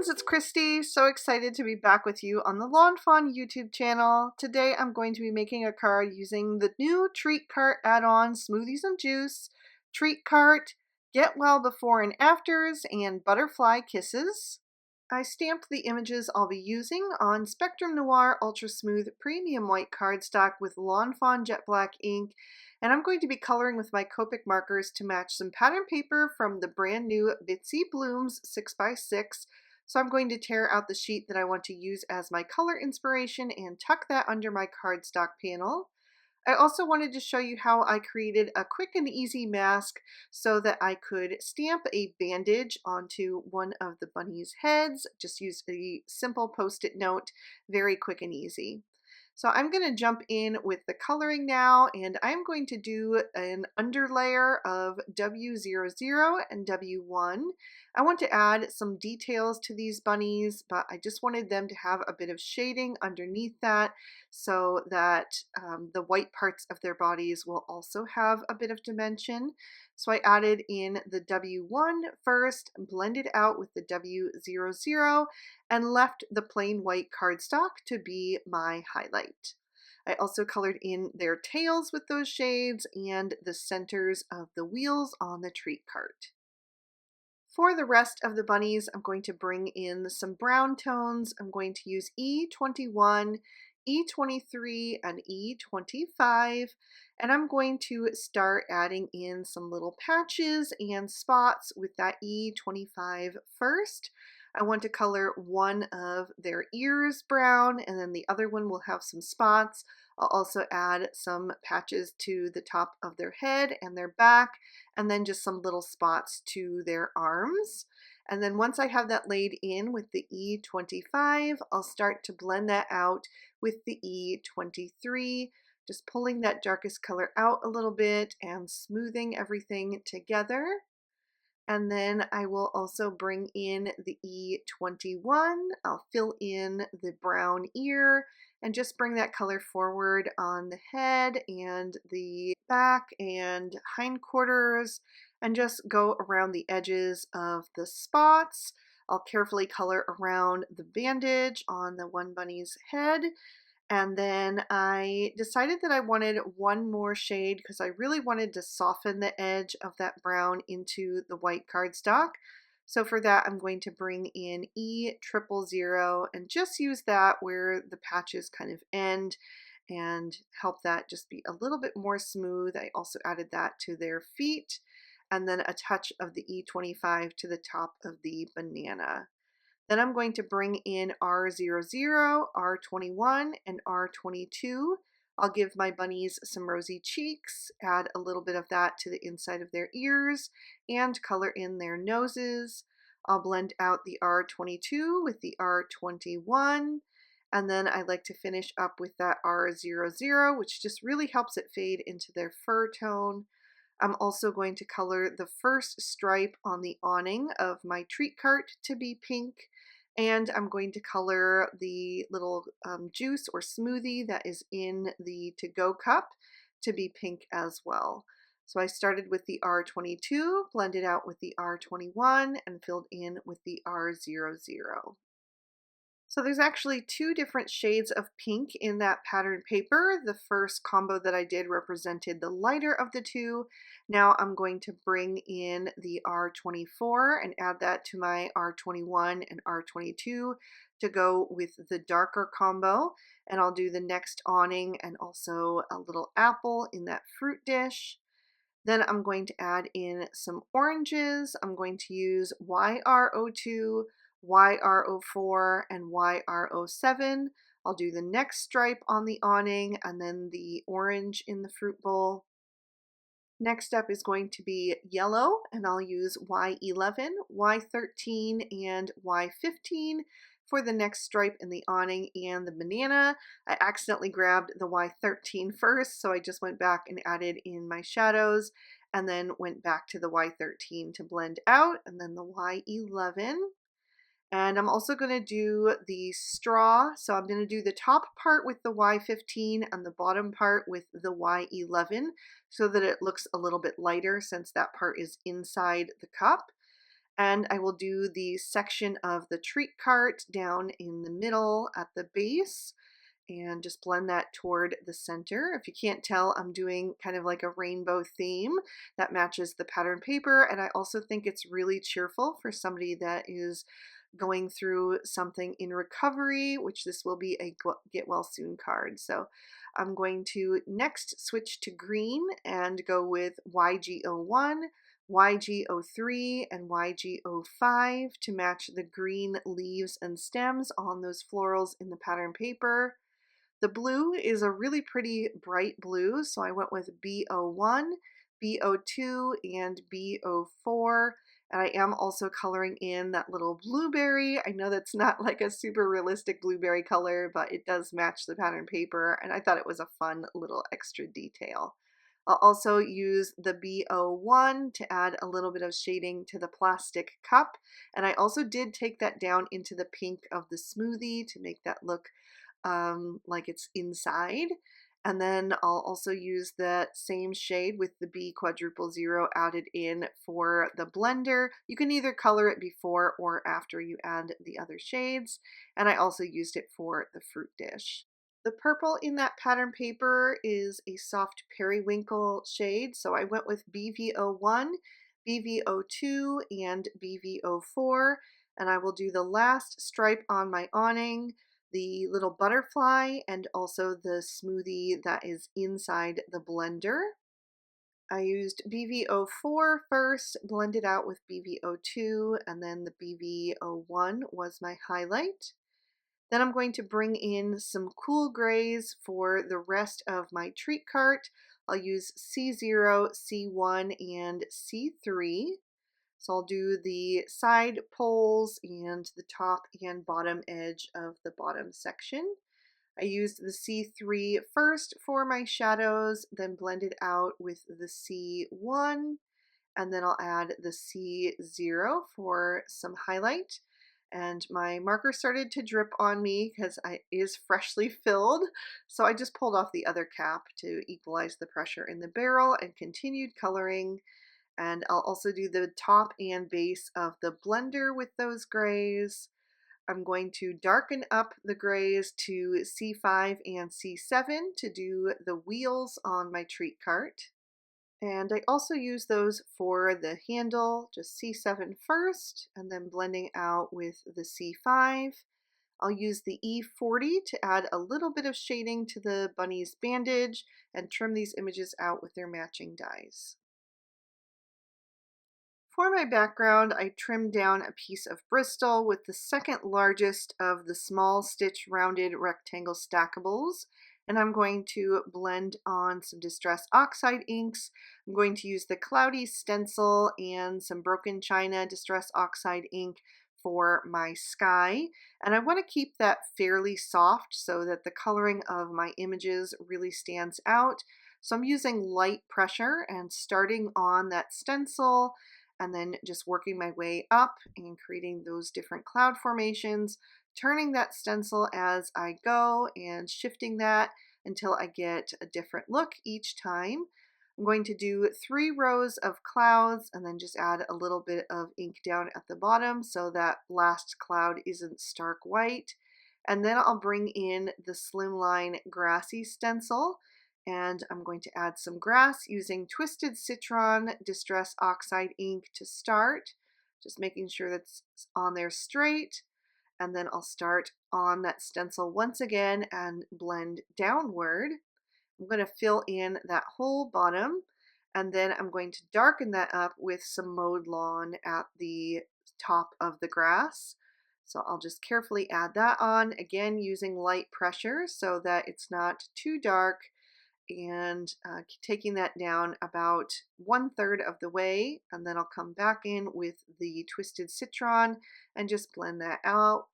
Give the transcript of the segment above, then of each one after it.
friends, it's Christy. So excited to be back with you on the Lawnfawn YouTube channel. Today I'm going to be making a card using the new treat cart add-on Smoothies and Juice, treat cart, get well before and afters, and butterfly kisses. I stamped the images I'll be using on Spectrum Noir Ultra Smooth Premium White cardstock with Lawnfawn Jet Black ink, and I'm going to be coloring with my Copic markers to match some pattern paper from the brand new Bitsy Blooms 6x6. So I'm going to tear out the sheet that I want to use as my color inspiration and tuck that under my cardstock panel. I also wanted to show you how I created a quick and easy mask so that I could stamp a bandage onto one of the bunny's heads. Just use a simple post-it note, very quick and easy. So I'm going to jump in with the coloring now, and I'm going to do an underlayer of W00 and W1. I want to add some details to these bunnies, but I just wanted them to have a bit of shading underneath that so that the white parts of their bodies will also have a bit of dimension. So I added in the W1 first, blended out with the W00, and left the plain white cardstock to be my highlight. I also colored in their tails with those shades and the centers of the wheels on the treat cart. For the rest of the bunnies, I'm going to bring in some brown tones. I'm going to use E21, E23, and E25, and I'm going to start adding in some little patches and spots with that E25 first. I want to color one of their ears brown, and then the other one will have some spots. I'll also add some patches to the top of their head and their back, and then just some little spots to their arms. And then once I have that laid in with the E25, I'll start to blend that out with the E23, just pulling that darkest color out a little bit and smoothing everything together. And then I will also bring in the E21. I'll fill in the brown ear and just bring that color forward on the head and the back and hindquarters, and just go around the edges of the spots. I'll carefully color around the bandage on the one bunny's head. And then I decided that I wanted one more shade because I really wanted to soften the edge of that brown into the white cardstock. So for that, I'm going to bring in E000 and just use that where the patches kind of end and help that just be a little bit more smooth. I also added that to their feet, and then a touch of the E25 to the top of the banana. Then I'm going to bring in R00, R21, and R22. I'll give my bunnies some rosy cheeks, add a little bit of that to the inside of their ears, and color in their noses. I'll blend out the R22 with the R21, and then I like to finish up with that R00, which just really helps it fade into their fur tone. I'm also going to color the first stripe on the awning of my treat cart to be pink, and I'm going to color the little juice or smoothie that is in the to-go cup to be pink as well. So I started with the R22, blended out with the R21, and filled in with the R00. So there's actually two different shades of pink in that pattern paper. The first combo that I did represented the lighter of the two. Now I'm going to bring in the R24 and add that to my R21 and R22 to go with the darker combo. And I'll do the next awning and also a little apple in that fruit dish. Then I'm going to add in some oranges. I'm going to use YR02, YR04, and YR07. I'll do the next stripe on the awning and then the orange in the fruit bowl. Next up is going to be yellow, and I'll use Y11, Y13, and Y15 for the next stripe in the awning and the banana. I accidentally grabbed the Y13 first, so I just went back and added in my shadows, and then went back to the Y13 to blend out, and then the Y11. And I'm also going to do the straw. So I'm going to do the top part with the Y15 and the bottom part with the Y11 so that it looks a little bit lighter since that part is inside the cup. And I will do the section of the treat cart down in the middle at the base and just blend that toward the center. If you can't tell, I'm doing kind of like a rainbow theme that matches the pattern paper, and I also think it's really cheerful for somebody that is going through something in recovery, which this will be a get well soon card. So I'm going to next switch to green and go with YG01, YG03, and YG05 to match the green leaves and stems on those florals in the pattern paper. The blue is a really pretty bright blue, so I went with B01, B02, and B04. And I am also coloring in that little blueberry. I know that's not like a super realistic blueberry color, but it does match the pattern paper, and I thought it was a fun little extra detail. I'll also use the B01 to add a little bit of shading to the plastic cup, and I also did take that down into the pink of the smoothie to make that look like it's inside. And then I'll also use that same shade with the B00 added in for the blender. You can either color it before or after you add the other shades. And I also used it for the fruit dish. The purple in that pattern paper is a soft periwinkle shade, so I went with BV01, BV02, and BV04, and I will do the last stripe on my awning, the little butterfly, and also the smoothie that is inside the blender. I used BV04 first, blended out with BV02, and then the BV01 was my highlight. Then I'm going to bring in some cool grays for the rest of my treat cart. I'll use C0, C1, and C3. So I'll do the side poles and the top and bottom edge of the bottom section. I used the C3 first for my shadows, then blended out with the C1, and then I'll add the C0 for some highlight. And my marker started to drip on me because it is freshly filled, so I just pulled off the other cap to equalize the pressure in the barrel and continued coloring. And I'll also do the top and base of the blender with those grays. I'm going to darken up the grays to C5 and C7 to do the wheels on my treat cart. And I also use those for the handle, just C7 first, and then blending out with the C5. I'll use the E40 to add a little bit of shading to the bunny's bandage and trim these images out with their matching dies. For my background, I trimmed down a piece of Bristol with the second largest of the small stitch rounded rectangle stackables, and I'm going to blend on some Distress Oxide inks. I'm going to use the Cloudy stencil and some Broken China Distress Oxide ink for my sky, and I want to keep that fairly soft so that the coloring of my images really stands out. So I'm using light pressure and starting on that stencil and then just working my way up and creating those different cloud formations, turning that stencil as I go and shifting that until I get a different look each time. I'm going to do 3 rows of clouds and then just add a little bit of ink down at the bottom so that last cloud isn't stark white. And then I'll bring in the slimline grassy stencil, and I'm going to add some grass using Twisted Citron Distress Oxide ink to start, just making sure that's on there straight. And then I'll start on that stencil once again and blend downward. I'm going to fill in that whole bottom, and then I'm going to darken that up with some mowed lawn at the top of the grass. So I'll just carefully add that on, again using light pressure so that it's not too dark, and taking that down about 1/3 of the way, and then I'll come back in with the Twisted Citron and just blend that out.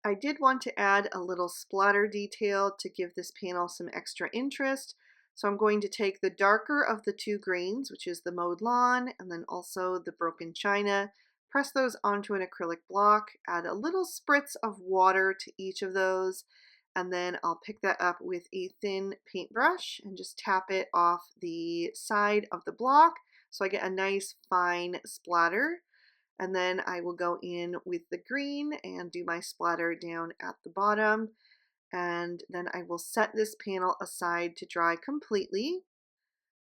I did want to add a little splatter detail to give this panel some extra interest, so I'm going to take the darker of the 2 greens, which is the mowed lawn, and then also the broken china, press those onto an acrylic block, add a little spritz of water to each of those, and then I'll pick that up with a thin paintbrush and just tap it off the side of the block so I get a nice fine splatter. And then I will go in with the green and do my splatter down at the bottom. And then I will set this panel aside to dry completely.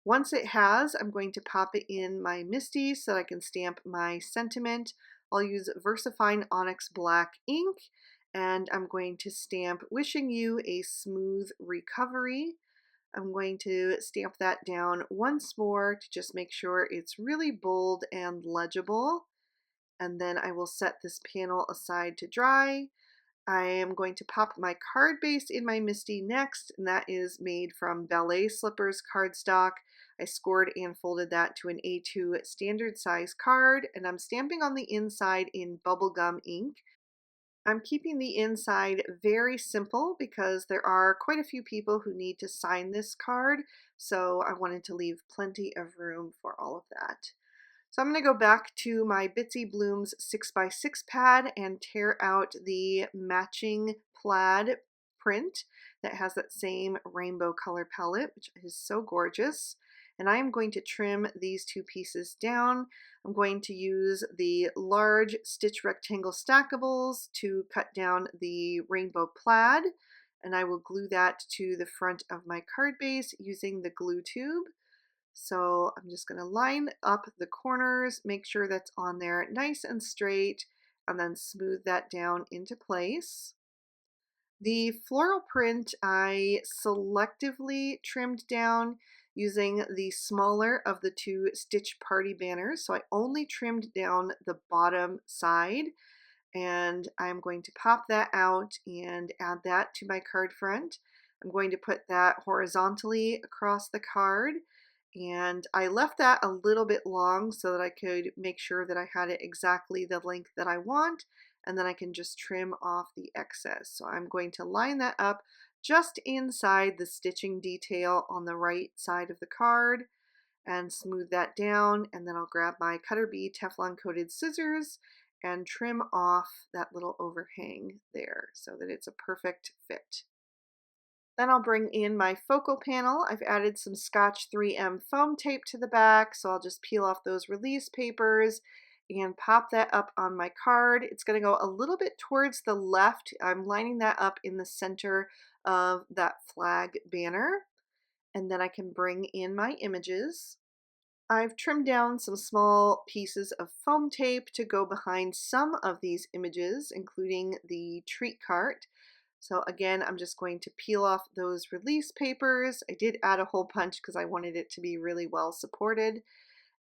Once it has, I'm going to pop it in my MISTI so that I can stamp my sentiment. I'll use VersaFine Onyx Black ink, and I'm going to stamp "Wishing you a smooth recovery." I'm going to stamp that down once more to just make sure it's really bold and legible. And then I will set this panel aside to dry. I am going to pop my card base in my MISTI next, and that is made from Ballet Slippers cardstock. I scored and folded that to an A2 standard size card, and I'm stamping on the inside in bubblegum ink. I'm keeping the inside very simple because there are quite a few people who need to sign this card, so I wanted to leave plenty of room for all of that. So I'm going to go back to my Bitsy Blooms 6x6 pad and tear out the matching plaid print that has that same rainbow color palette, which is so gorgeous. And I am going to trim these two pieces down. I'm going to use the large stitch rectangle stackables to cut down the rainbow plaid, and I will glue that to the front of my card base using the glue tube. So I'm just going to line up the corners, make sure that's on there nice and straight, and then smooth that down into place. The floral print I selectively trimmed down using the smaller of the two stitch party banners. So I only trimmed down the bottom side, and I'm going to pop that out and add that to my card front. I'm going to put that horizontally across the card, and I left that a little bit long so that I could make sure that I had it exactly the length that I want, and then I can just trim off the excess. So I'm going to line that up just inside the stitching detail on the right side of the card and smooth that down, and then I'll grab my Cutter Bee Teflon coated scissors and trim off that little overhang there so that it's a perfect fit. Then I'll bring in my focal panel. I've added some Scotch 3M foam tape to the back, so I'll just peel off those release papers and pop that up on my card. It's going to go a little bit towards the left. I'm lining that up in the center of that flag banner, and then I can bring in my images. I've trimmed down some small pieces of foam tape to go behind some of these images, including the treat cart. So again, I'm just going to peel off those release papers. I did add a hole punch because I wanted it to be really well supported.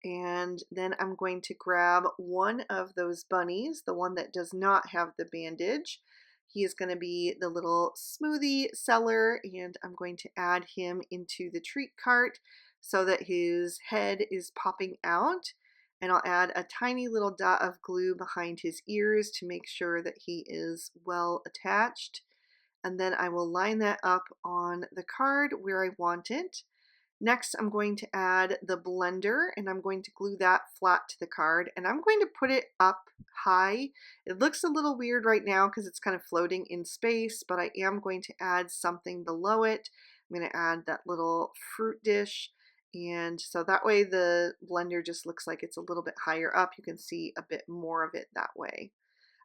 And then I'm going to grab one of those bunnies, the one that does not have the bandage. He is going to be the little smoothie seller, and I'm going to add him into the treat cart so that his head is popping out. And I'll add a tiny little dot of glue behind his ears to make sure that he is well attached. And then I will line that up on the card where I want it. Next, I'm going to add the blender, and I'm going to glue that flat to the card, and I'm going to put it up high. It looks a little weird right now because it's kind of floating in space, but I am going to add something below it. I'm going to add that little fruit dish, and so that way the blender just looks like it's a little bit higher up. You can see a bit more of it that way.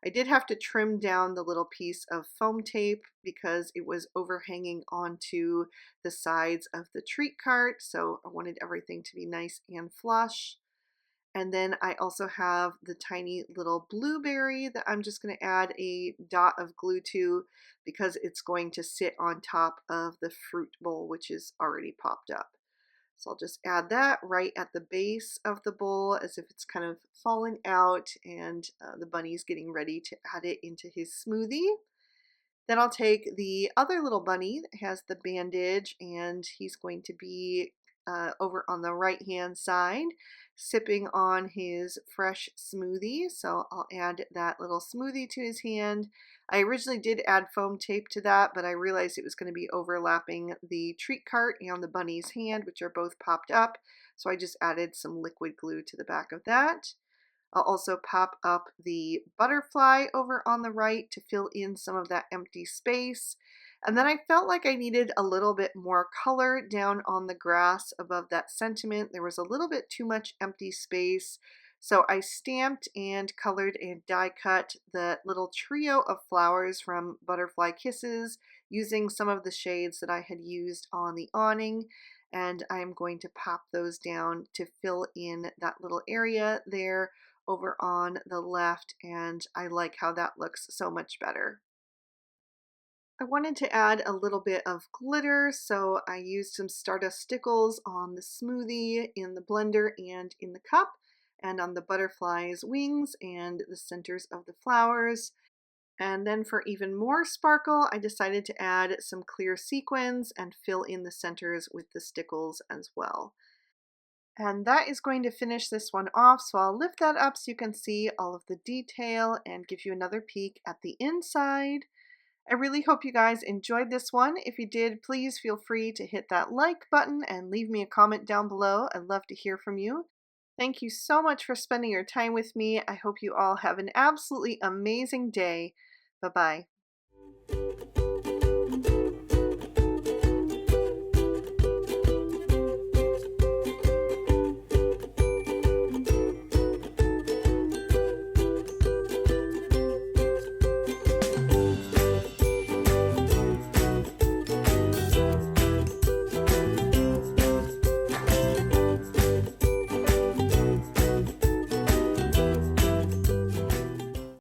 I did have to trim down the little piece of foam tape because it was overhanging onto the sides of the treat cart, so I wanted everything to be nice and flush. And then I also have the tiny little blueberry that I'm just going to add a dot of glue to because it's going to sit on top of the fruit bowl, which is already popped up. So I'll just add that right at the base of the bowl as if it's kind of falling out, and the bunny's getting ready to add it into his smoothie. Then I'll take the other little bunny that has the bandage, and he's going to be over on the right hand side sipping on his fresh smoothie. So I'll add that little smoothie to his hand. I originally did add foam tape to that, but I realized it was going to be overlapping the treat cart and the bunny's hand, which are both popped up. So I just added some liquid glue to the back of that. I'll also pop up the butterfly over on the right to fill in some of that empty space. And then I felt like I needed a little bit more color down on the grass above that sentiment. There was a little bit too much empty space. So I stamped and colored and die cut the little trio of flowers from Butterfly Kisses using some of the shades that I had used on the awning, and I'm going to pop those down to fill in that little area there over on the left, and I like how that looks so much better. I wanted to add a little bit of glitter, so I used some Stardust Stickles on the smoothie, in the blender, and in the cup, and on the butterfly's wings and the centers of the flowers. And then for even more sparkle, I decided to add some clear sequins and fill in the centers with the stickles as well. And that is going to finish this one off, so I'll lift that up so you can see all of the detail and give you another peek at the inside. I really hope you guys enjoyed this one. If you did, please feel free to hit that like button and leave me a comment down below. I'd love to hear from you. Thank you so much for spending your time with me. I hope you all have an absolutely amazing day. Bye-bye.